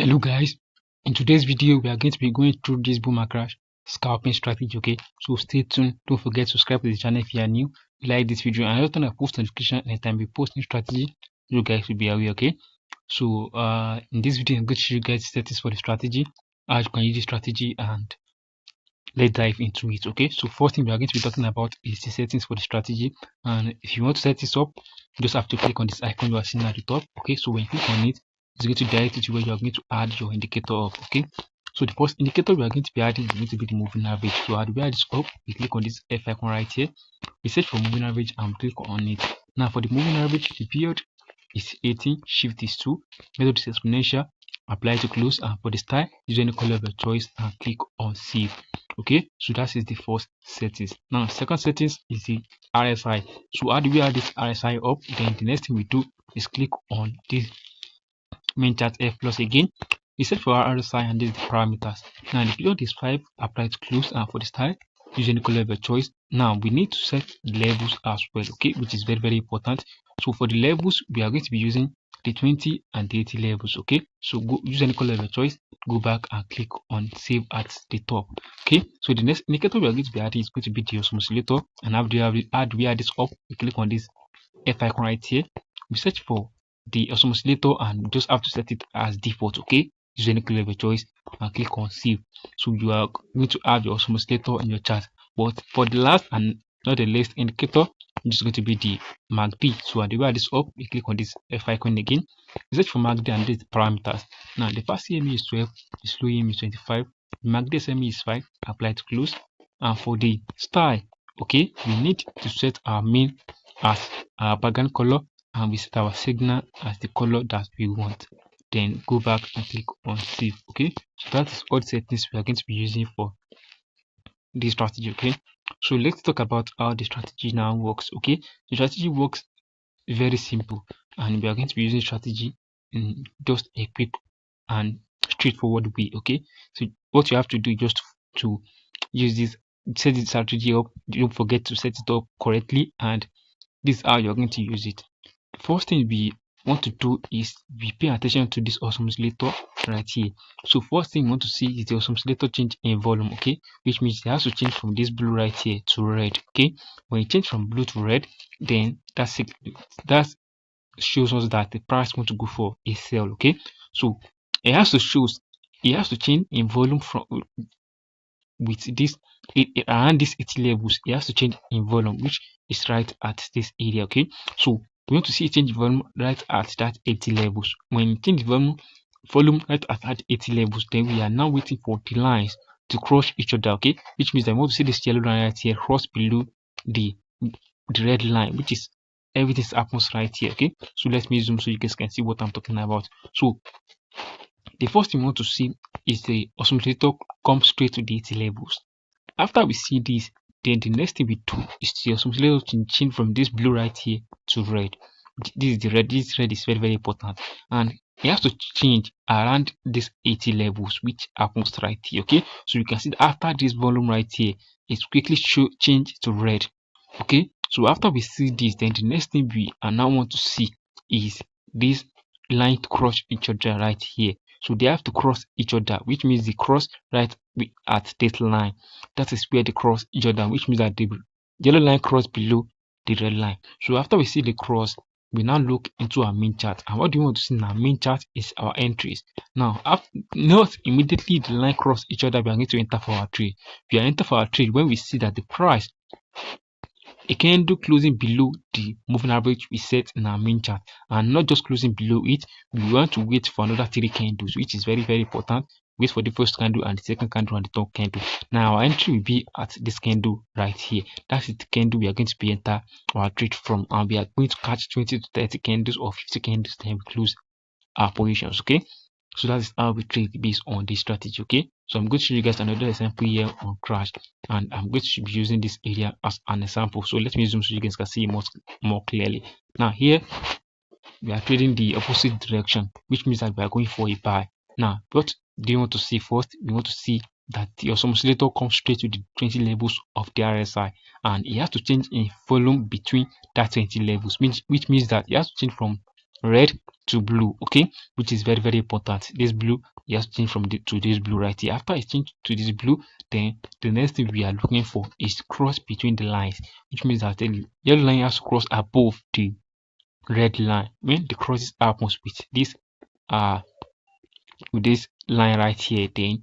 Hello guys, in today's video we are going to be going through this boom and crash scalping strategy. Okay, so stay tuned. Don't forget to subscribe to the channel if you are new. Like this video and also turn on post notification anytime we post new strategy. You guys will be aware. Okay, so in this video I'm going to show you guys the settings for the strategy, how you can use the strategy, and let's dive into it. Okay, so first thing we are going to be talking about is the settings for the strategy. And if you want to set this up, you just have to click on this icon you are seeing at the top. Okay, so when you click on it, it's going to direct you to where you are going to add your indicator up. Okay, so the first indicator we are going to be adding is going to be the moving average. So how do we add this up? We click on this F icon right here, we search for moving average and click on it. Now for the moving average, the period is 18, shift is 2, method is exponential, apply to close, and for the style, use any color of your choice and click on save. Okay, so that is the first settings. Now second settings is the RSI. So how do we add this RSI up? Then the next thing we do is click on this main chart F plus again. We set for our RSI and this is the parameters. Now the period is 5, apply to close, and for the style, use any color of your choice. Now we need to set levels as well, okay, which is very important. So for the levels, we are going to be using the 20 and the 80 levels. Okay, so go use any color of your choice, go back and click on save at the top. Okay, so the next indicator we are going to be adding is going to be the oscillator. And how do we add this up? We click on this F icon right here, we search for the oscillator and we just have to set it as default. Okay, use any color of your choice and click on save. So you are going to have your oscillator in your chart, but for the last and not the least indicator, it's just going to be the MACD. So the way this up, we click on this F icon again, we search for MACD and this parameters. Now the fast EME is 12, the slow EME is 25, the MACD SME is 5, apply to close. And for the style, okay, we need to set our main as our background color and we set our signal as the color that we want. Then go back and click on save. Okay, so that is all the settings we are going to be using for this strategy. Okay, so let's talk about how the strategy now works. Okay, the strategy works very simple and we are going to be using strategy in just a quick and straightforward way. Okay, so what you have to do just to use this, set the strategy up, don't forget to set it up correctly, and this is how you're going to use it. The first thing we want to do is we pay attention to this oscillator right here. So first thing we want to see is the oscillator change in volume. Okay, which means it has to change from this blue right here to red. Okay, when it change from blue to red, then that's it. That shows us that the price want to go for a sell. Okay, so it has to change in volume from with this around this 80 levels. It has to change in volume, which is right at this area. Okay, so we want to see a change in volume right at that 80 levels. When it change volume right at that 80 levels, then we are now waiting for the lines to cross each other. Okay, which means I want to see this yellow line right here cross below the red line, which is everything happens right here. Okay, so let me zoom so you guys can see what I'm talking about. So the first thing we want to see is the oscillator come straight to the 80 levels. After we see this, then the next thing we do is the oscillator to change from this blue right here to red. This is the red. This red is very important, and it has to change around this 80 levels, which happens right here. Okay, so you can see that after this volume right here, it's quickly change to red. Okay, so after we see this, then the next thing we now want to see is this line to cross each other right here. So they have to cross each other, which means they cross right at this line. That is where they cross each other, which means that the yellow line cross below the red line. So after we see the cross, we now look into our main chart, and what do we want to see in our main chart is our entries. Now not immediately the line cross each other, we are going to enter for our trade. We are enter for our trade when we see that the price, a candle closing below the moving average we set in our main chart, and not just closing below it, we want to wait for another 3 candles, which is very important. Wait for the first candle and the second candle and the third candle. Now our entry will be at this candle right here. That's the candle we are going to be enter our trade from, and we are going to catch 20 to 30 candles or 50 candles, then we close our positions. Okay, so that is how we trade based on this strategy. Okay, so I'm going to show you guys another example here on crash, and I'm going to be using this area as an example. So let me zoom so you guys can see more clearly. Now here we are trading the opposite direction, which means that we are going for a buy. Now what do you want to see first? We want to see that the oscillator comes straight to the 20 levels of the RSI, and it has to change in volume between that 20 levels, which means that it has to change from red to blue, okay, which is very important. This blue, you have to change from to this blue right here. After it's changed to this blue, then the next thing we are looking for is cross between the lines, which means that the yellow line has to cross above the red line. When the crosses happens with this line right here, then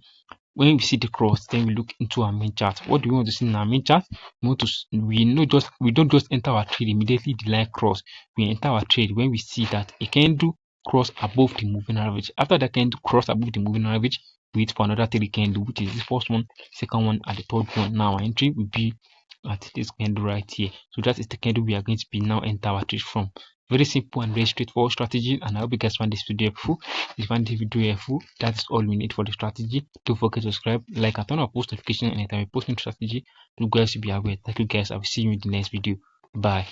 when we see the cross, then we look into our main chart. What do we want to see in our main chart? We don't just enter our trade immediately the line cross. We enter our trade when we see that a candle cross above the moving average. After that candle cross above the moving average, we wait for another 3 candle, which is the first one, second one, and the third one. Now our entry will be at this candle right here. So that is the candle we are going to be now enter our trade from. Very simple and very straightforward strategy, and I hope you guys find this video helpful. If you find this video helpful, that's all we need for the strategy. Don't forget to subscribe, like, and turn on post notification anytime we post new strategy. You guys will be aware. Thank you guys. I will see you in the next video. Bye.